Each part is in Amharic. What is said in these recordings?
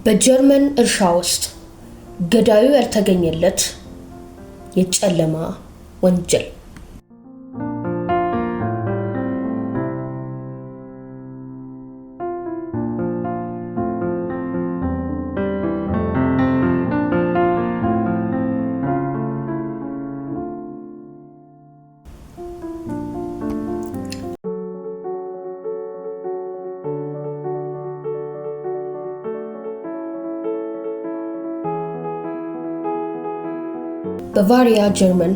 በጀርመን እርሻ ውስጥ ገዳዩ ያልተገኘለት የጨለማ ወንጀል። በቫሪያ ጀርመን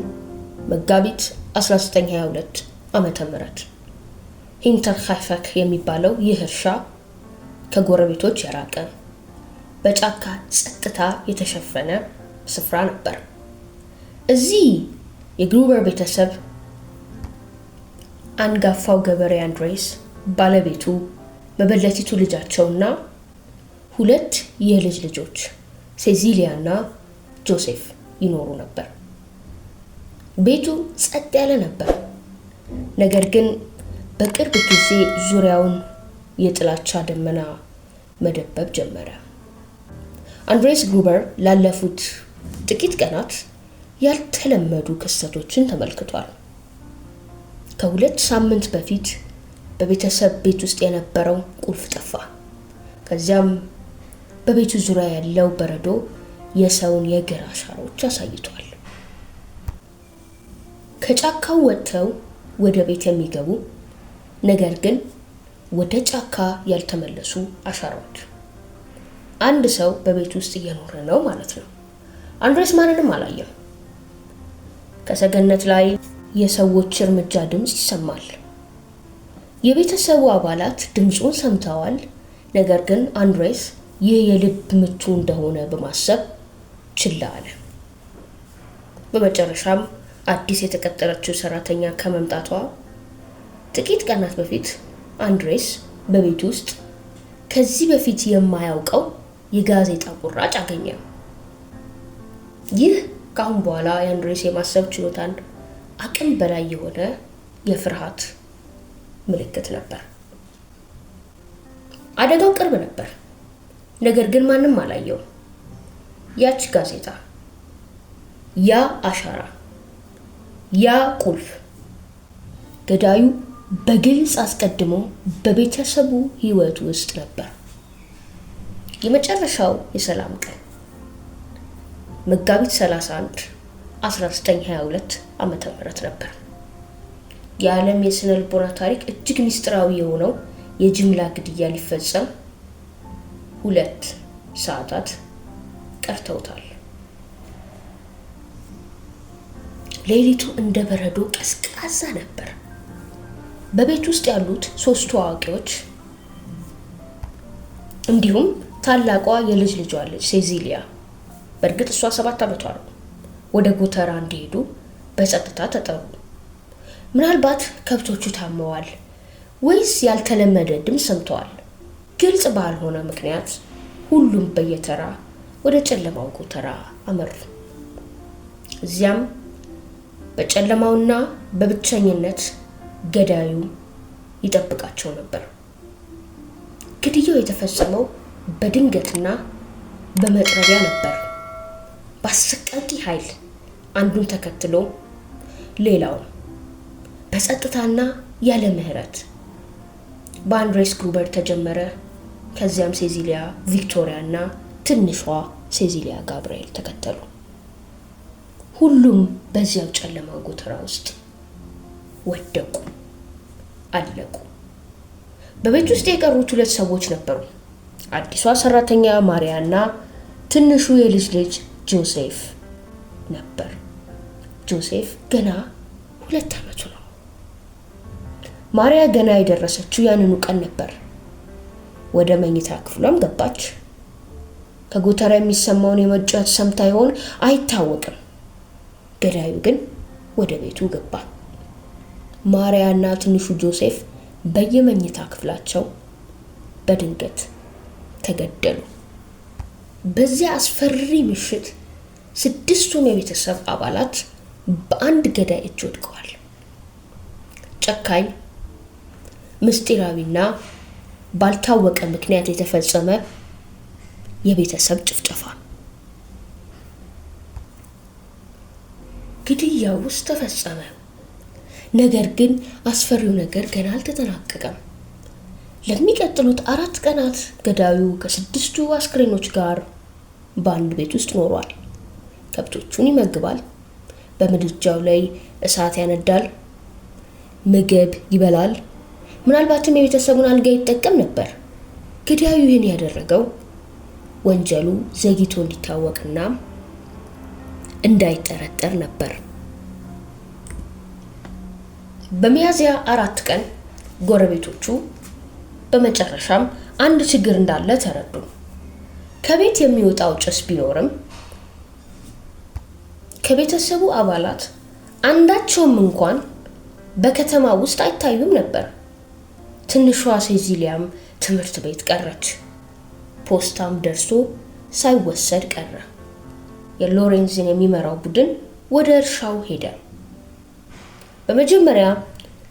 መጋቢት 1922 ዓመተ ምህረት ሂንተርካይፈክ የሚባለው ይህ እርሻ ከጎረቤቶች የራቀ በጫካ ጸጥታ የተሸፈነ ስፍራ ነበር። እዚህ የግሩበር ቤተሰብ አንጋፋው ገበሬ አንድሬስ፣ ባለቤቱ፣ መበለቲቱ ልጃቸውና ሁለት የልጅ ልጆች ሴዚሊያና ጆሴፍ ይኖሩ ነበር። ቤቱ ጸጥ ያለ ነበር። ነገር ግን በቅርብ ጊዜ ዙሪያውን የጥላቻ ደመና መደበብ ጀመረ። አንድሬስ ግሩበር ላለፉት ጥቂት ቀናት ያልተለመዱ ክስተቶችን ተመልክቷል። ከ2 ሳምንት በፊት በቤተሰብ ቤት ውስጥ የነበረው ቁልፍ ጠፋ። ከዚያም በቤቱ ዙሪያ ያለው በረዶ የሰውን የእግር አሻራዎች አሳይቷል። ከጫካው ወጥተው ወደ ቤት የሚገቡ ነገር ግን ወደ ጫካ ያልተመለሱ አሻራዎች። አንድ ሰው በቤት ውስጥ እየኖረ ነው ማለት ነው። አንድሬስ ማንንም አላየም። ከሰገነት ላይ የሰዎች እርምጃ ድምፅ ይሰማል። የቤተሰቡ አባላት ድምፁን ሰምተዋል። ነገር ግን አንድሬስ ይህ የልብ ምቱ እንደሆነ በማሰብ ችላ አለ። በመጨረሻም አዲስ የተቀጠረችው ሰራተኛ ከመምጣቷ ጥቂት ቀናት በፊት አንድሬስ በቤት ውስጥ ከዚህ በፊት የማያውቀው የጋዜጣ ቁራጭ አገኘ። ይህ ካሁን በኋላ የአንድሬስ የማሰብ ችሎታን አቅም በላይ የሆነ የፍርሃት ምልክት ነበር። አደጋው ቅርብ ነበር፣ ነገር ግን ማንም አላየው። ያች ጋዜጣ፣ ያ አሻራ፣ ያ ቁልፍ ገዳዩ በግልጽ አስቀድሞ በቤተሰቡ ሕይወት ውስጥ ነበር። የመጨረሻው የሰላም ቀን መጋቢት 31 1922 ዓመተ ምህረት ነበር። የዓለም የስነ ልቦና ታሪክ እጅግ ሚስጥራዊ የሆነው የጅምላ ግድያ ሊፈጸም 2 ሰዓታት ቀርተውታል። ሌሊቱ እንደ በረዶ ቀዝቃዛ ነበር። በቤት ውስጥ ያሉት 3 አዋቂዎች እንዲሁም ታላቋ የልጅ ልጇ ልጅ ሴዚሊያ፣ በእርግጥ እሷ 7 ዓመቷ ነው፣ ወደ ጎተራ እንዲሄዱ በጸጥታ ተጠሩ። ምናልባት ከብቶቹ ታመዋል ወይስ ያልተለመደ ድምፅ ሰምተዋል። ግልጽ ባልሆነ ምክንያት ሁሉም በየተራ ወደ ጨለማው ጎተራ አመሩ። እዚያም በጨለማውና በብቸኝነት ገዳዩ ይጠብቃቸው ነበር። ግድያው የተፈጸመው በድንገትና በመጥረቢያ ነበር። በአሰቃቂ ኃይል አንዱን ተከትሎ ሌላውን በጸጥታና ያለ ምህረት በአንድሬስ ግሩበር ተጀመረ። ከዚያም ሴዚሊያ፣ ቪክቶሪያ እና ትንሿ ሴዚሊያ ጋብርኤል ተከተሉ። ሁሉም በዚያው ጨለማ ጎተራ ውስጥ ወደቁ፣ አለቁ። በቤት ውስጥ የቀሩት 2 ሰዎች ነበሩ። አዲሷ ሰራተኛ ማሪያ እና ትንሹ የልጅ ልጅ ጆሴፍ ነበር። ጆሴፍ ገና 2 ዓመቱ ነው። ማሪያ ገና የደረሰችው ያንኑ ቀን ነበር። ወደ መኝታ ክፍሏም ገባች። ከጎተራ የሚሰማውን የመጫወት ሰምታ ይሆን አይታወቅም። ገዳዩ ግን ወደ ቤቱ ገባ። ማሪያ እና ትንሹ ጆሴፍ በየመኝታ ክፍላቸው በድንገት ተገደሉ። በዚያ አስፈሪ ምሽት 6ቱም የቤተሰብ አባላት በአንድ ገዳይ እጅ ወድቀዋል። ጨካኝ፣ ምስጢራዊና ባልታወቀ ምክንያት የተፈጸመ የቤተሰብ ጭፍጨፋ። ግድያው ውስጥ ተፈጸመ። ነገር ግን አስፈሪው ነገር ገና አልተጠናቀቀም። ለሚቀጥሉት 4 ቀናት ገዳዩ ከ6 አስክሬኖች ጋር በአንድ ቤት ውስጥ ኖሯል። ከብቶቹን ይመግባል፣ በምድጃው ላይ እሳት ያነዳል፣ ምግብ ይበላል፣ ምናልባትም የቤተሰቡን አልጋ ይጠቀም ነበር። ገዳዩ ይህን ያደረገው ወንጀሉ ዘግይቶ እንዲታወቅና እንዳይጠረጠር ነበር። በሚያዝያ 4 ቀን ጎረቤቶቹ በመጨረሻም አንድ ችግር እንዳለ ተረዱ። ከቤት የሚወጣው ጭስ ቢኖርም ከቤተሰቡ አባላት አንዳቸውም እንኳን በከተማ ውስጥ አይታዩም ነበር። ትንሿ ሴዚሊያም ትምህርት ቤት ቀረች። ፖስታም ደርሶ ሳይወሰድ ቀረ። የሎሬንዝን የሚመራው ቡድን ወደ እርሻው ሄደ። በመጀመሪያ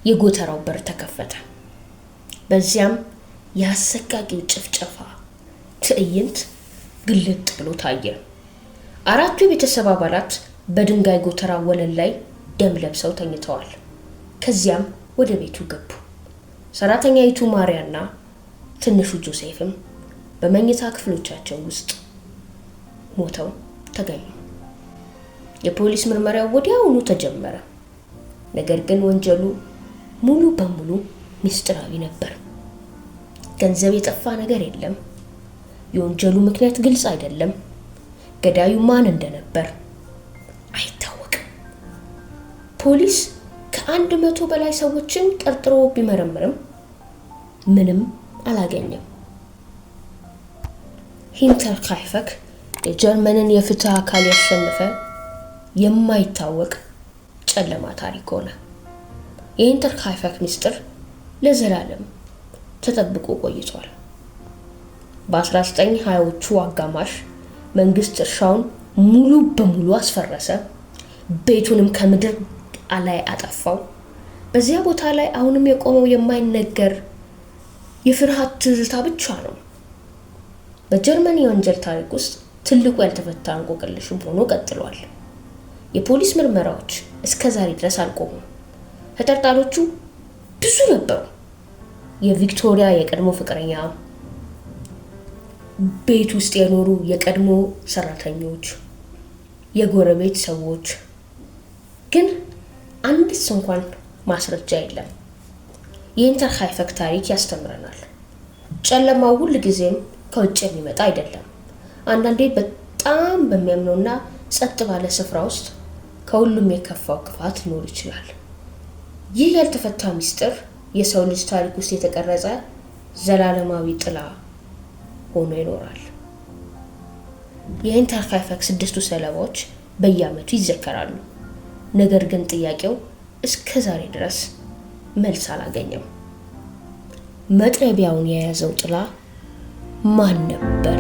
የጎተራው በር ተከፈተ። በዚያም የአሰቃቂው ጭፍጨፋ ትዕይንት ግልጥ ብሎ ታየ። 4 የቤተሰብ አባላት በድንጋይ ጎተራ ወለል ላይ ደም ለብሰው ተኝተዋል። ከዚያም ወደ ቤቱ ገቡ። ሰራተኛይቱ ማሪያና ትንሹ ጆሴፍም በመኝታ ክፍሎቻቸው ውስጥ ሞተው ተገኙ። የፖሊስ ምርመራው ወዲያውኑ ተጀመረ። ነገር ግን ወንጀሉ ሙሉ በሙሉ ሚስጥራዊ ነበር። ገንዘብ የጠፋ ነገር የለም። የወንጀሉ ምክንያት ግልጽ አይደለም። ገዳዩ ማን እንደነበር አይታወቅም። ፖሊስ ከ100 በላይ ሰዎችን ጠርጥሮ ቢመረምርም ምንም አላገኘም። ሂንተርካይፈክ የጀርመንን የፍትህ አካል ያሸነፈ የማይታወቅ ጨለማ ታሪክ ሆነ። የሂንተርካይፈክ ሚስጥር ለዘላለም ተጠብቆ ቆይቷል። በ1920ዎቹ አጋማሽ መንግስት እርሻውን ሙሉ በሙሉ አስፈረሰ፣ ቤቱንም ከምድር ላይ አጠፋው። በዚያ ቦታ ላይ አሁንም የቆመው የማይነገር የፍርሃት ትዝታ ብቻ ነው። በጀርመን የወንጀል ታሪክ ውስጥ ትልቁ ያልተፈታ እንቆቅልሽም ሆኖ ቀጥሏል። የፖሊስ ምርመራዎች እስከ ዛሬ ድረስ አልቆሙም። ተጠርጣሪዎቹ ብዙ ነበሩ። የቪክቶሪያ የቀድሞ ፍቅረኛ፣ ቤት ውስጥ የኖሩ የቀድሞ ሰራተኞች፣ የጎረቤት ሰዎች፣ ግን አንድስ እንኳን ማስረጃ የለም። የሂንተርካይፈክ ታሪክ ያስተምረናል። ጨለማው ሁል ጊዜም ከውጭ የሚመጣ አይደለም። አንዳንዴ በጣም በሚያምነውና ጸጥ ባለ ስፍራ ውስጥ ከሁሉም የከፋው ክፋት ሊኖር ይችላል። ይህ ያልተፈታ ሚስጥር የሰው ልጅ ታሪክ ውስጥ የተቀረጸ ዘላለማዊ ጥላ ሆኖ ይኖራል። የሂንተርካይፈክ 6 ሰለባዎች በየዓመቱ ይዘከራሉ። ነገር ግን ጥያቄው እስከ ዛሬ ድረስ መልስ አላገኘም። መጥረቢያውን የያዘው ጥላ ማን ነበር?